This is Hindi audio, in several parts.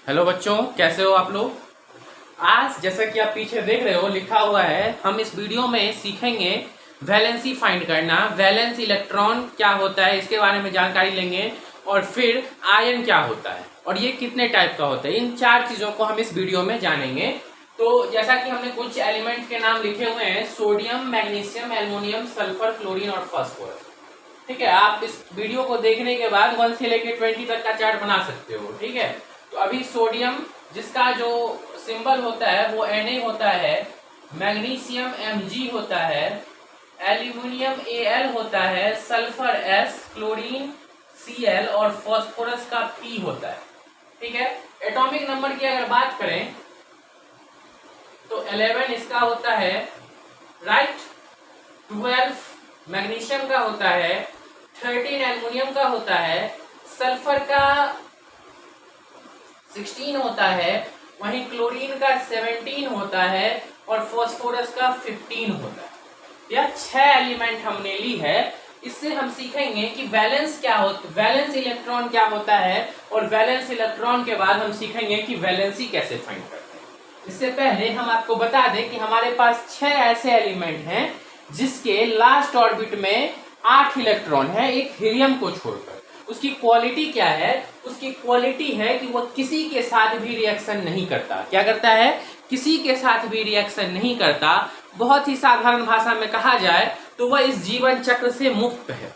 हेलो बच्चों, कैसे हो आप लोग। आज जैसा कि आप पीछे देख रहे हो लिखा हुआ है, हम इस वीडियो में सीखेंगे वैलेंसी फाइंड करना। वैलेंस इलेक्ट्रॉन क्या होता है इसके बारे में जानकारी लेंगे, और फिर आयन क्या होता है और ये कितने टाइप का होता है। इन चार चीजों को हम इस वीडियो में जानेंगे। तो जैसा कि हमने कुछ एलिमेंट के नाम लिखे हुए हैं, sodium, magnesium, aluminium, sulphur, chlorine और फास्फोरस। ठीक है, आप इस वीडियो को देखने के बाद 1 से लेकर 20 तक का चार्ट बना सकते हो। ठीक है, तो अभी सोडियम जिसका जो सिंबल होता है वो Na होता है, मैग्नीशियम Mg होता है, एल्यूमिनियम Al होता है, सल्फर S, क्लोरीन Cl और फास्फोरस का P होता है। ठीक है, एटॉमिक नंबर की अगर बात करें तो 11 इसका होता है, राइट। 12 मैग्नीशियम का होता है, 13 एल्युमिनियम का होता है, सल्फर का 16 होता है, वहीं क्लोरीन का 17 होता है और फास्फोरस का 15 होता है। यह 6 एलिमेंट हमने ली है। इससे हम सीखेंगे कि वैलेंस क्या होता, वैलेंस इलेक्ट्रॉन क्या होता है, और वैलेंस इलेक्ट्रॉन के बाद हम सीखेंगे कि वैलेंसी कैसे फाइंड करते हैं। इससे पहले हम आपको बता दें कि हमारे पास 6 ऐसे एलिमेंट हैं जिसके लास्ट ऑर्बिट में 8 इलेक्ट्रॉन है, एक हीलियम को छोड़कर। उसकी क्वालिटी क्या है? उसकी क्वालिटी है कि वह किसी के साथ भी रिएक्शन नहीं करता। क्या करता है? किसी के साथ भी रिएक्शन नहीं करता। बहुत ही साधारण भाषा में कहा जाए तो वह इस जीवन चक्र से मुक्त है,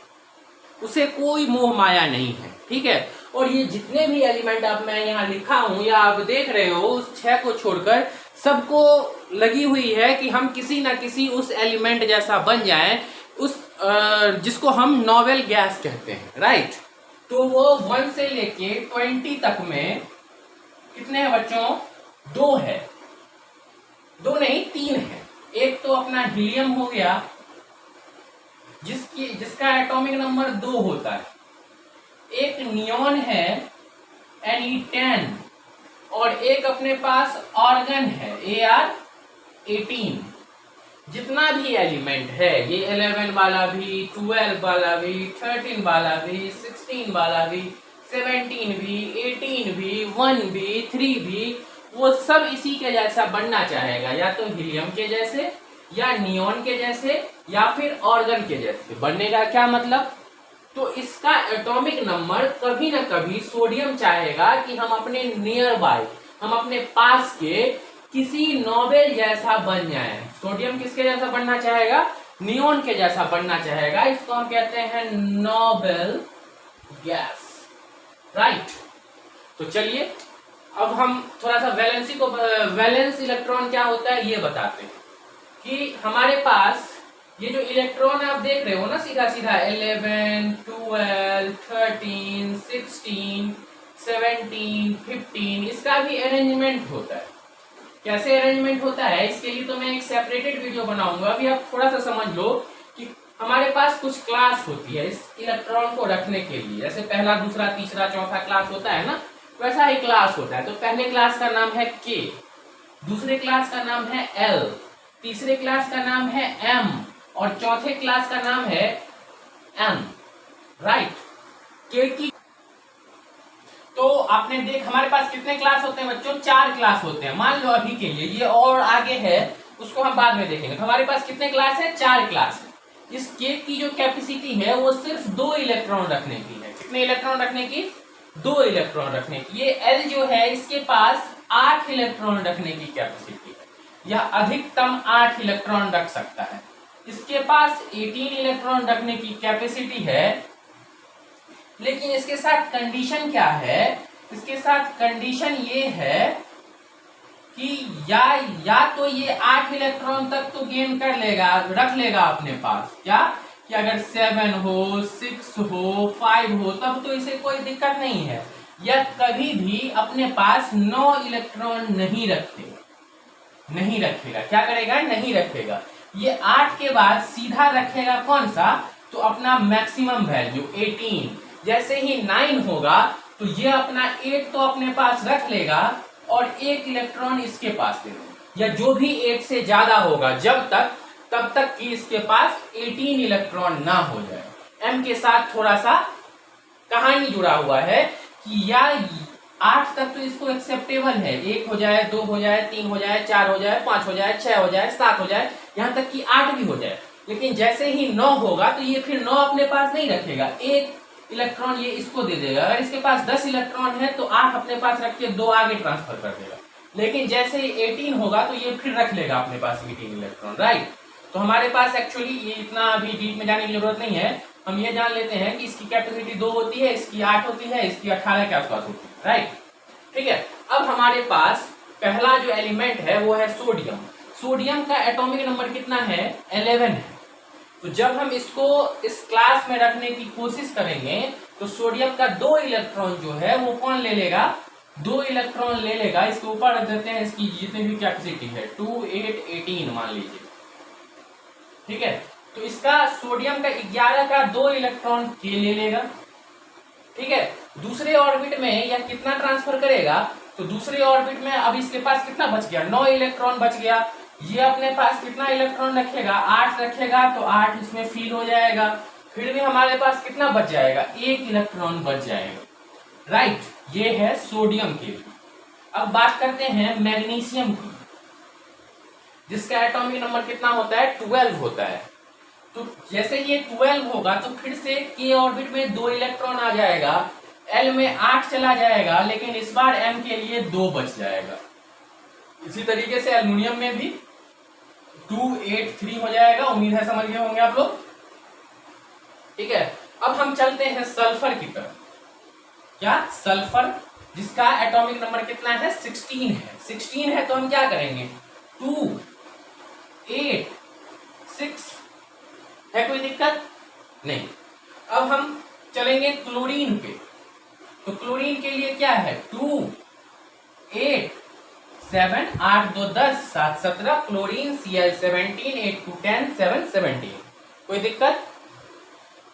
उसे कोई मोह माया नहीं है। ठीक है, और ये जितने भी एलिमेंट आप मैं यहाँ लिखा हूं या आप देख रहे हो, उस 6 को छोड़कर सबको लगी हुई है कि हम किसी ना किसी उस एलिमेंट जैसा बन जाएं, उस जिसको हम नोबेल गैस कहते हैं, राइट। तो वो 1 से लेके 20 तक में कितने हैं बच्चों? 2 है, 2 नहीं 3 है। एक तो अपना हीलियम हो गया जिसका एटॉमिक नंबर 2 होता है, एक नियॉन है Ne10, और एक अपने पास ऑर्गन है Ar18। जितना भी एलिमेंट है, ये 11 वाला भी, 12 वाला भी, 13 वाला भी, 16 वाला भी, 17 भी, 18 भी, 1 भी, 3 भी, वो सब इसी के जैसा बनना चाहेगा, या तो हीलियम के जैसे, या नियॉन के जैसे, या फिर ऑर्गन के जैसे। बनने का क्या मतलब? तो इसका एटॉमिक नंबर कभी ना कभी सोडियम चाहेगा कि हम अपने नियर बाय, हम अपने पास के किसी नोबेल जैसा बन जाए। सोडियम किसके जैसा बनना चाहेगा? नियॉन के जैसा बनना चाहेगा। इसको हम कहते हैं नोबेल गैस, राइट। तो चलिए अब हम थोड़ा सा वैलेंसी को, वैलेंस इलेक्ट्रॉन क्या होता है ये बताते हैं। कि हमारे पास ये जो इलेक्ट्रॉन आप देख रहे हो ना, सीधा सीधा 11, 12, 13, 16, 17, 15, इसका भी अरेंजमेंट होता है। कैसे अरेंजमेंट होता है इसके लिए तो मैं एक सेपरेटेड वीडियो बनाऊंगा। अभी आप थोड़ा सा समझ लो कि हमारे पास कुछ क्लास होती है इस इलेक्ट्रॉन को रखने के लिए। जैसे पहला, दूसरा, तीसरा, चौथा क्लास होता है ना, वैसा ही क्लास होता है। तो पहले क्लास का नाम है K, दूसरे क्लास का नाम है L, तीसरे क्लास का नाम है M, और चौथे क्लास का नाम है M, राइट। K की तो आपने देख, हमारे पास कितने क्लास होते हैं बच्चों? 4 क्लास होते हैं। मान लो अभी के लिए, ये और आगे है उसको हम बाद में देखेंगे। तो हमारे पास कितने क्लास है? 4 क्लास है। इस केक की जो कैपेसिटी है वो सिर्फ 2 इलेक्ट्रॉन रखने की है। कितने इलेक्ट्रॉन रखने की? 2 इलेक्ट्रॉन रखने की। ये L जो है इसके पास 8 इलेक्ट्रॉन रखने की कैपेसिटी है। यह अधिकतम 8 इलेक्ट्रॉन रख सकता है। इसके पास 18 इलेक्ट्रॉन रखने की कैपेसिटी है, लेकिन इसके साथ कंडीशन क्या है? इसके साथ कंडीशन ये है कि या तो ये 8 इलेक्ट्रॉन तक तो गेन कर लेगा, रख लेगा अपने पास। क्या कि अगर 7 हो, 6 हो, 5 हो, तब तो इसे कोई दिक्कत नहीं है। या कभी भी अपने पास 9 इलेक्ट्रॉन नहीं रखेगा। क्या करेगा? नहीं रखेगा। ये 8 के बाद सीधा रखेगा कौन सा? तो अपना मैक्सिमम वैल्यू 18। जैसे ही 9 होगा तो ये अपना 8 तो अपने पास रख लेगा और 1 इलेक्ट्रॉन इसके पास दे देगा, या जो भी 8 से ज्यादा होगा तब तक कि इसके पास 18 इलेक्ट्रॉन ना हो जाए। M के साथ थोड़ा सा कहानी जुड़ा हुआ है कि या 8 तक तो इसको एक्सेप्टेबल है, 1 हो जाए, 2 हो जाए, 3 हो जाए, 4 हो जाए, 5 हो जाए, 6 हो जाए, 7 हो जाए, यहाँ तक कि 8 भी हो जाए। लेकिन जैसे ही 9 होगा तो ये फिर 9 अपने पास नहीं रखेगा, एक इलेक्ट्रॉन ये इसको दे देगा। अगर इसके पास 10 इलेक्ट्रॉन है तो 8 अपने पास रख के 2 आगे ट्रांसफर कर देगा। लेकिन जैसे ही 18 होगा तो ये फिर रख लेगा अपने पास 18 इलेक्ट्रॉन, राइट। तो हमारे पास एक्चुअली ये इतना अभी डीप में जाने की जरूरत नहीं है, हम ये जान लेते हैं कि इसकी कैपेसिटी 2 होती है, इसकी 8 होती है, इसकी 18 के आसपास होती है, राइट। ठीक है, अब हमारे पास पहला जो एलिमेंट है वो है सोडियम। सोडियम का एटॉमिक नंबर कितना है? 11 है। तो जब हम इसको इस क्लास में रखने की कोशिश करेंगे तो सोडियम का 2 इलेक्ट्रॉन जो है वो कौन ले लेगा? 2 इलेक्ट्रॉन ले लेगा। इसके ऊपर रख देते हैं इसकी जितनी भी कैपेसिटी है, 2 8 18 मान लीजिए। ठीक है, तो इसका सोडियम का 11 का 2 इलेक्ट्रॉन के ले लेगा। ठीक है, दूसरे ऑर्बिट में यह कितना ट्रांसफर करेगा? तो दूसरे ऑर्बिट में अब इसके पास कितना बच गया? 9 इलेक्ट्रॉन बच गया। ये अपने पास कितना इलेक्ट्रॉन रखेगा? 8 रखेगा, तो 8 इसमें फिल हो जाएगा। फिर भी हमारे पास कितना बच जाएगा? 1 इलेक्ट्रॉन बच जाएगा, राइट। ये है सोडियम के लिए। अब बात करते हैं मैग्नीशियम की, जिसका एटॉमिक नंबर कितना होता है? 12 होता है। तो जैसे ये 12 होगा तो फिर से के ऑर्बिट में 2 इलेक्ट्रॉन आ जाएगा, एल में 8 चला जाएगा, लेकिन इस बार एम के लिए 2 बच जाएगा। इसी तरीके से एल्युमिनियम में भी 2 8 3 हो जाएगा। उम्मीद है समझ गए होंगे आप लोग। ठीक है, अब हम चलते हैं सल्फर की तरफ। क्या? सल्फर, जिसका एटॉमिक नंबर कितना है? 16 है। 16 है तो हम क्या करेंगे? 2 8 6 है, कोई दिक्कत नहीं। अब हम चलेंगे क्लोरीन पे। तो क्लोरीन के लिए क्या है? 2 8 7 8 2 10 7 17 क्लोरीन Cl17 8 2 10 7 17। कोई दिक्कत?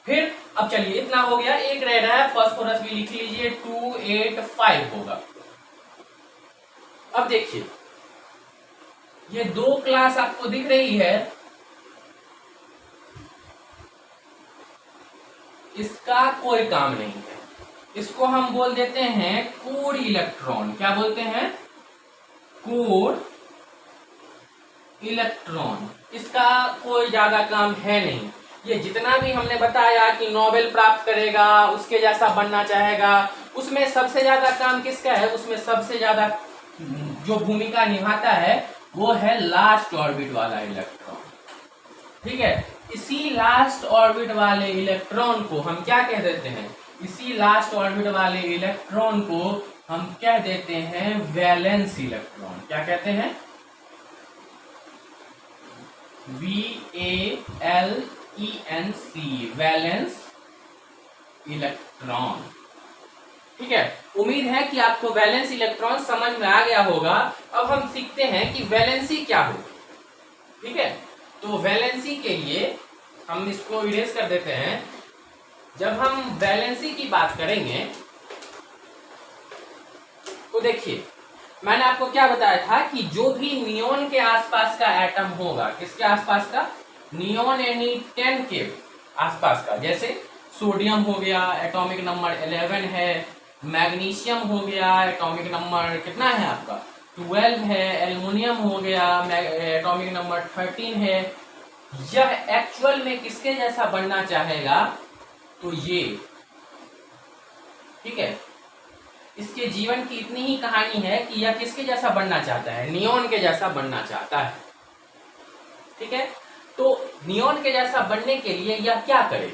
फिर अब चलिए, इतना हो गया। एक रह रहा है, फास्फोरस भी लिख लीजिए, 2 8 5 होगा। अब देखिए, ये 2 क्लास आपको दिख रही है, इसका कोई काम नहीं है। इसको हम बोल देते हैं कोर इलेक्ट्रॉन। क्या बोलते हैं? Core electron. इसका कोई ज्यादा काम है नहीं। ये जितना भी हमने बताया कि नोबेल प्राप्त करेगा, उसके जैसा बनना चाहेगा, उसमें सबसे ज्यादा काम किसका है? उसमें सबसे ज्यादा जो भूमिका निभाता है वो है लास्ट ऑर्बिट वाला इलेक्ट्रॉन। ठीक है, इसी लास्ट ऑर्बिट वाले इलेक्ट्रॉन को हम क्या कह देते हैं? इसी लास्ट ऑर्बिट वाले इलेक्ट्रॉन को हम कह देते हैं वैलेंस इलेक्ट्रॉन। क्या कहते हैं? VALENC, valence electron. ठीक है, उम्मीद है कि आपको वैलेंस इलेक्ट्रॉन समझ में आ गया होगा। अब हम सीखते हैं कि वैलेंसी क्या होगी। ठीक है, तो वैलेंसी के लिए हम इसको इरेज कर देते हैं। जब हम वैलेंसी की बात करेंगे तो देखिए, मैंने आपको क्या बताया था कि जो भी नियोन के आसपास का एटम होगा, किसके आसपास का? नियोन यानी 10 के आसपास का। जैसे सोडियम हो गया, एटॉमिक नंबर 11 है। मैग्नीशियम हो गया, एटॉमिक नंबर कितना है आपका? 12 है। एल्युमिनियम हो गया, एटॉमिक नंबर 13 है। यह एक्चुअल में किसके जैसा बनना चाहेगा? तो ये, ठीक है, इसके जीवन की इतनी ही कहानी है कि यह किसके जैसा बनना चाहता है? नियोन के जैसा बनना चाहता है। ठीक है, तो नियोन के जैसा बनने के लिए यह क्या करे?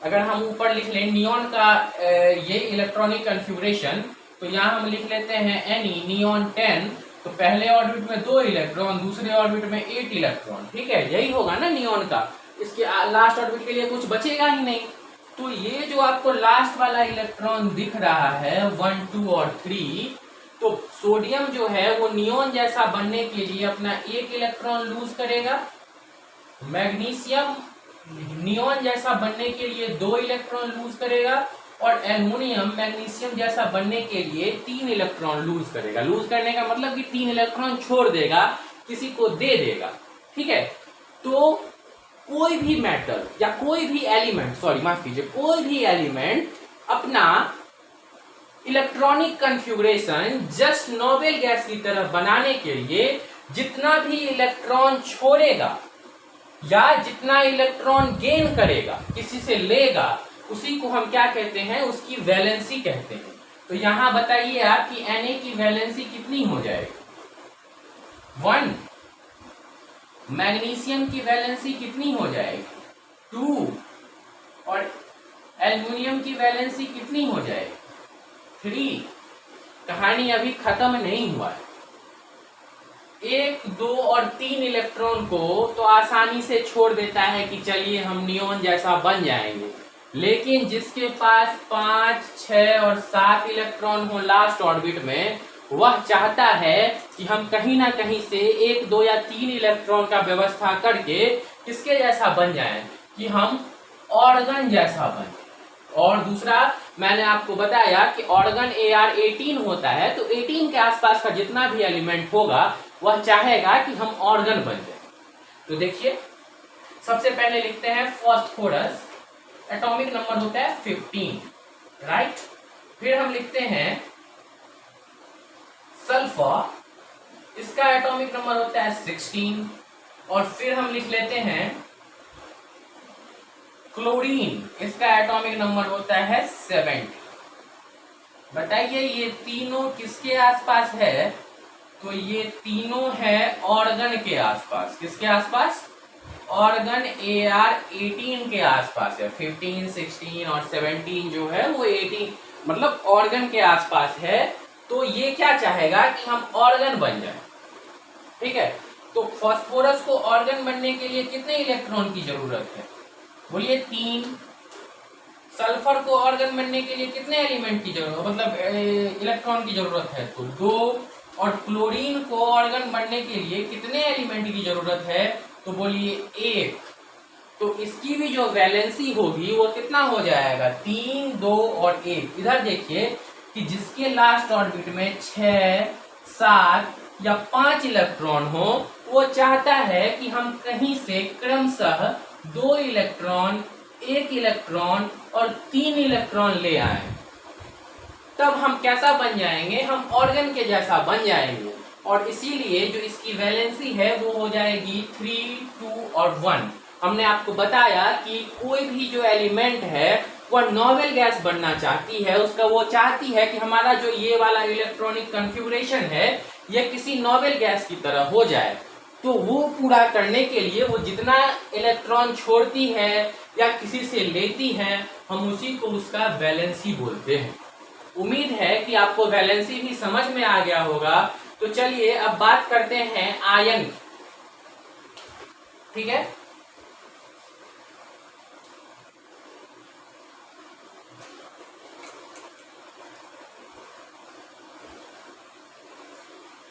अगर हम ऊपर लिख लें नियोन का ये इलेक्ट्रॉनिक कॉन्फ़िगरेशन, तो यहाँ हम लिख लेते हैं Ne, नियोन 10। तो पहले ऑर्बिट में 2 इलेक्ट्रॉन, दूसरे ऑर्बिट में 8 इलेक्ट्रॉन। ठीक है, यही होगा ना नियोन का। इसके लास्ट ऑर्बिट के लिए कुछ बचेगा ही नहीं। तो ये जो आपको लास्ट वाला इलेक्ट्रॉन दिख रहा है 1 2 और 3, तो सोडियम जो है वो नियोन जैसा बनने के लिए अपना 1 इलेक्ट्रॉन लूज करेगा। मैग्नीशियम नियोन जैसा बनने के लिए 2 इलेक्ट्रॉन लूज करेगा। और एल्युमिनियम मैग्नीशियम जैसा बनने के लिए 3 इलेक्ट्रॉन लूज करेगा। लूज करने का मतलब कि 3 इलेक्ट्रॉन छोड़ देगा, किसी को दे देगा। ठीक है, तो कोई भी मेटल या कोई भी एलिमेंट, सॉरी माफ कीजिए, कोई भी एलिमेंट अपना electronic configuration just noble gas की तरह बनाने के लिए जितना भी इलेक्ट्रॉन छोड़ेगा या जितना इलेक्ट्रॉन गेन करेगा, किसी से लेगा, उसी को हम क्या कहते हैं, उसकी वैलेंसी कहते हैं। तो यहां बताइए आप कि Na की वैलेंसी कितनी हो जाएगी? 1। मैग्नीशियम की वैलेंसी कितनी हो जाएगी? 2। और एल्युमिनियम की वैलेंसी कितनी हो जाएगी? 3। कहानी अभी खत्म नहीं हुआ है। 1, 2 और 3 इलेक्ट्रॉन को तो आसानी से छोड़ देता है कि चलिए हम नियॉन जैसा बन जाएंगे, लेकिन जिसके पास 5, 6 और 7 इलेक्ट्रॉन हो लास्ट ऑर्बिट में, वह चाहता है कि हम कहीं ना कहीं से 1, 2 या 3 इलेक्ट्रॉन का व्यवस्था करके किसके जैसा बन जाएं, कि हम ऑर्गन जैसा बने। और दूसरा मैंने आपको बताया कि ऑर्गन Ar18 होता है, तो 18 के आसपास का जितना भी एलिमेंट होगा वह चाहेगा कि हम ऑर्गन बन जाए। तो देखिए, सबसे पहले लिखते हैं फास्फोरस, एटॉमिक नंबर होता है 15, राइट। फिर हम लिखते हैं सल्फर, इसका एटॉमिक नंबर होता है 16। और फिर हम लिख लेते हैं क्लोरीन, इसका एटॉमिक नंबर होता है 70। बताइए ये तीनों किसके आसपास है? तो ये तीनों है ऑर्गन के आसपास। किसके आसपास? ऑर्गन Ar18 के आसपास है। 15, 16 और 17 जो है वो 18 मतलब ऑर्गन के आसपास है। तो ये क्या चाहेगा कि हम ऑर्गन बन जाए, ठीक है। तो फास्फोरस को ऑर्गन बनने के लिए कितने इलेक्ट्रॉन की जरूरत है? बोलिए 3। सल्फर को ऑर्गन बनने के लिए कितने एलिमेंट की जरूरत, मतलब इलेक्ट्रॉन की जरूरत है? तो 2। और क्लोरीन को ऑर्गन बनने के लिए कितने एलिमेंट की जरूरत है? तो बोलिए 1। तो इसकी भी जो वैलेंसी होगी वो कितना हो जाएगा? 3, 2 और 1। इधर देखिए कि जिसके लास्ट ऑर्बिट में 6, 7 या 5 इलेक्ट्रॉन हो, वो चाहता है कि हम कहीं से क्रमशः 2 इलेक्ट्रॉन, 1 इलेक्ट्रॉन और 3 इलेक्ट्रॉन ले आए। तब हम कैसा बन जाएंगे? हम ऑर्गन के जैसा बन जाएंगे। और इसीलिए जो इसकी वैलेंसी है वो हो जाएगी 3, 2 और 1। हमने आपको बताया कि कोई भी जो एलिमेंट है वह नोबेल गैस बनना चाहती है, उसका वो चाहती है कि हमारा जो ये वाला इलेक्ट्रॉनिक कॉन्फ़िगरेशन है ये किसी नोबेल गैस की तरह हो जाए। तो वो पूरा करने के लिए वो जितना इलेक्ट्रॉन छोड़ती है या किसी से लेती है, हम उसी को उसका वैलेंसी बोलते हैं। उम्मीद है कि आपको वैलेंसी भी समझ में आ गया होगा। तो चलिए अब बात करते हैं आयन, ठीक है।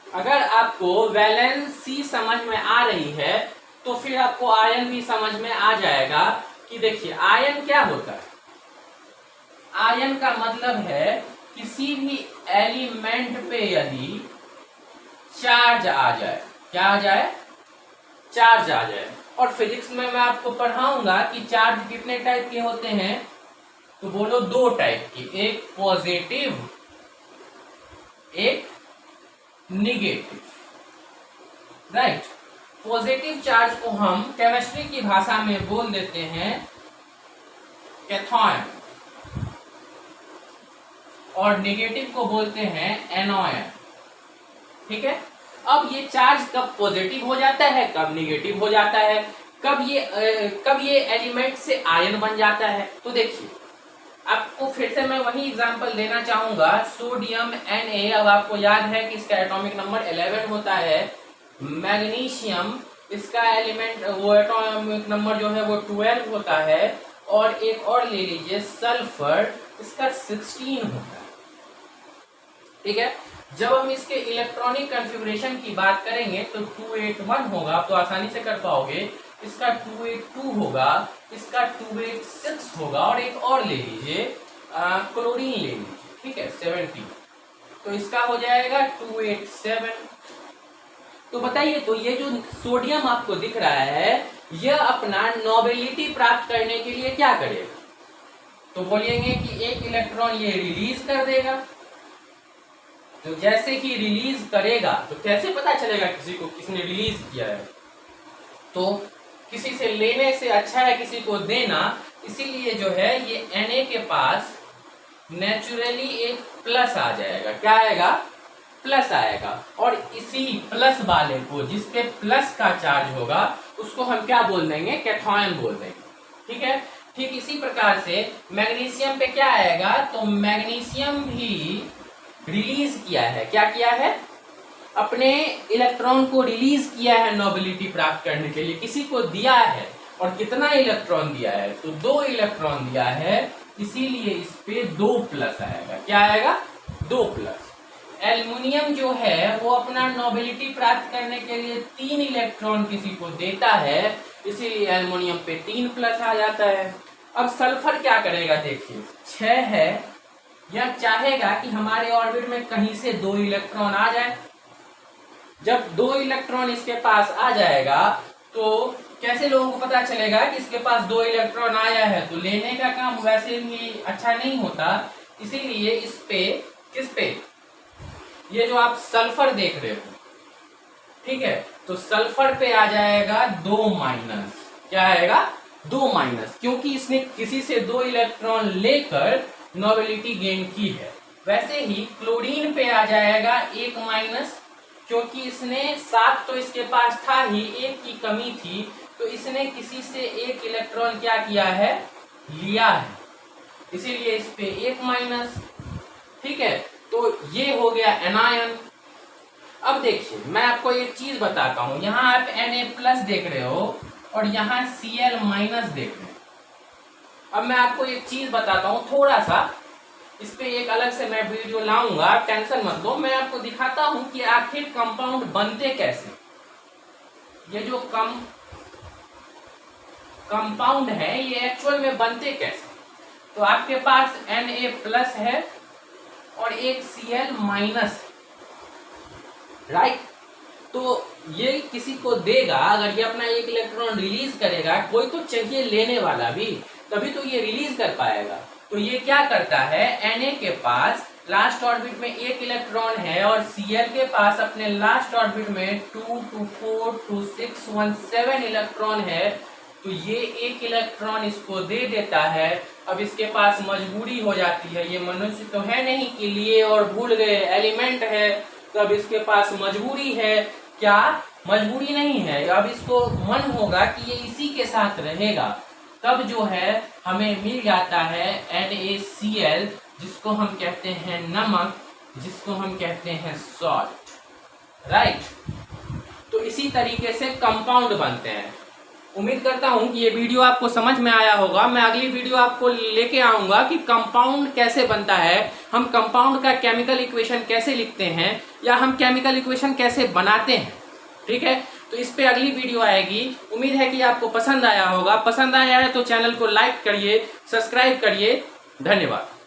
अगर आपको वैलेंसी समझ में आ रही है तो फिर आपको आयन भी समझ में आ जाएगा। कि देखिए आयन क्या होता है? आयन का मतलब है किसी भी एलिमेंट पे यदि चार्ज आ जाए, क्या आ जाए? चार्ज आ जाए। और फिजिक्स में मैं आपको पढ़ाऊंगा कि चार्ज कितने टाइप के होते हैं। तो बोलो 2 टाइप की, एक पॉजिटिव, एक निगेटिव, राइट। पॉजिटिव चार्ज को हम केमिस्ट्री की भाषा में बोल देते हैं कैथायन, और नेगेटिव को बोलते हैं एनोयन, ठीक है। अब ये चार्ज कब पॉजिटिव हो जाता है, कब निगेटिव हो जाता है, कब ये एलिमेंट से आयन बन जाता है? तो देखिए आपको फिर से मैं वही एग्जांपल देना चाहूंगा। सोडियम Na, अब आपको याद है कि इसका एटॉमिक नंबर 11 होता है। मैग्नीशियम, इसका एलिमेंट वो एटॉमिक नंबर जो है वो 12 होता है। और एक और ले लीजिए सल्फर, इसका 16 होता है, ठीक है। जब हम इसके इलेक्ट्रॉनिक कॉन्फ़िगरेशन की बात करेंगे तो 281 होगा, आप तो आसानी से कर पाओगे। इसका 282 होगा, इसका 286 होगा, और एक और ले लीजिए क्लोरीन ले लीजिए, ठीक है, 70, तो इसका हो जाएगा 287। तो बताइए, तो ये जो सोडियम आपको दिख रहा है यह अपना नोबिलिटी प्राप्त करने के लिए क्या करेगा? तो बोलेंगे कि एक इलेक्ट्रॉन ये रिलीज कर देगा, तो जैसे ही रिलीज करेगा तो कैसे पता चलेगा किसी को किसने रिलीज किया है? तो किसी से लेने से अच्छा है किसी को देना, इसीलिए जो है ये Na के पास नेचुरली एक प्लस आ जाएगा। क्या आएगा? प्लस आएगा। और इसी प्लस वाले को, जिस पे प्लस का चार्ज होगा, उसको हम क्या बोल देंगे? कैथायन बोल देंगे। ठीक है। ठीक इसी प्रकार से मैग्नीशियम पे क्या आएगा? तो मैग्नीशियम भी रिलीज किया है। क्या किया है? अपने इलेक्ट्रॉन को रिलीज किया है नोबिलिटी प्राप्त करने के लिए, किसी को दिया है। और कितना इलेक्ट्रॉन दिया है? तो 2 इलेक्ट्रॉन दिया है, इसीलिए इस पे 2 प्लस आएगा। क्या आएगा? 2 प्लस। एल्युमिनियम जो है वो अपना नोबिलिटी प्राप्त करने के लिए 3 इलेक्ट्रॉन किसी को देता है, इसीलिए एल्युमिनियम पे 3 प्लस आ जाता है। अब सल्फर क्या करेगा? देखिए 6 है, यह चाहेगा कि हमारे ऑर्बिट में कहीं से 2 इलेक्ट्रॉन आ जाए। जब 2 इलेक्ट्रॉन इसके पास आ जाएगा तो कैसे लोगों को पता चलेगा कि इसके पास 2 इलेक्ट्रॉन आया है? तो लेने का काम वैसे भी अच्छा नहीं होता, इसीलिए इस पे, किस पे? ये जो आप सल्फर देख रहे हो, ठीक है, तो सल्फर पे आ जाएगा 2 माइनस। क्या आएगा? 2 माइनस, क्योंकि इसने किसी से 2 इलेक्ट्रॉन लेकर नोबिलिटी गेन की है। वैसे ही क्लोरीन पे आ जाएगा 1 माइनस, क्योंकि इसने 7 तो इसके पास था ही, 1 की कमी थी, तो इसने किसी से 1 इलेक्ट्रॉन क्या किया है? लिया है, इसीलिए इस पे 1 माइनस। ठीक है, तो ये हो गया एनायन। अब देखिए मैं आपको एक चीज बताता हूं, यहां आप Na+ देख रहे हो और यहां Cl- देख रहे हो। अब मैं आपको एक चीज बताता हूं, थोड़ा सा इस पे एक अलग से मैं वीडियो लाऊंगा, आप टेंशन मत लो। मैं आपको दिखाता हूं कि आखिर कंपाउंड बनते कैसे। ये जो कंपाउंड है ये एक्चुअल में बनते कैसे। तो आपके पास Na+ है और एक Cl- राइट। तो ये किसी को देगा, अगर ये अपना 1 इलेक्ट्रॉन रिलीज करेगा, कोई तो चाहिए लेने वाला भी, तभी तो ये रिलीज कर पाएगा। तो ये क्या करता है? Na के पास लास्ट ऑर्बिट में 1 इलेक्ट्रॉन है और Cl के पास अपने लास्ट ऑर्बिट में 2, 2, 4, 2, 6, 1, 7 इलेक्ट्रॉन है। तो ये 1 इलेक्ट्रॉन इसको दे देता है। अब इसके पास मजबूरी हो जाती है, ये मनुष्य तो है नहीं कि लिए और भूल गए, एलिमेंट है, तो अब इसके पास मजबूरी है। क्या? मजबूरी नहीं है, अब इसको मन होगा कि ये इसी के साथ रहेगा, तब जो है हमें मिल जाता है NaCl, जिसको हम कहते हैं नमक, जिसको हम कहते हैं सॉल्ट। राइट। तो इसी तरीके से कंपाउंड बनते हैं। उम्मीद करता हूं कि ये वीडियो आपको समझ में आया होगा। मैं अगली वीडियो आपको लेके आऊंगा कि कंपाउंड कैसे बनता है, हम कंपाउंड का केमिकल इक्वेशन कैसे लिखते हैं, या हम केमिकल इक्वेशन कैसे बनाते हैं। ठीक है, तो इस पे अगली वीडियो आएगी। उम्मीद है कि आपको पसंद आया होगा। पसंद आया है तो चैनल को लाइक करिए, सब्सक्राइब करिए। धन्यवाद।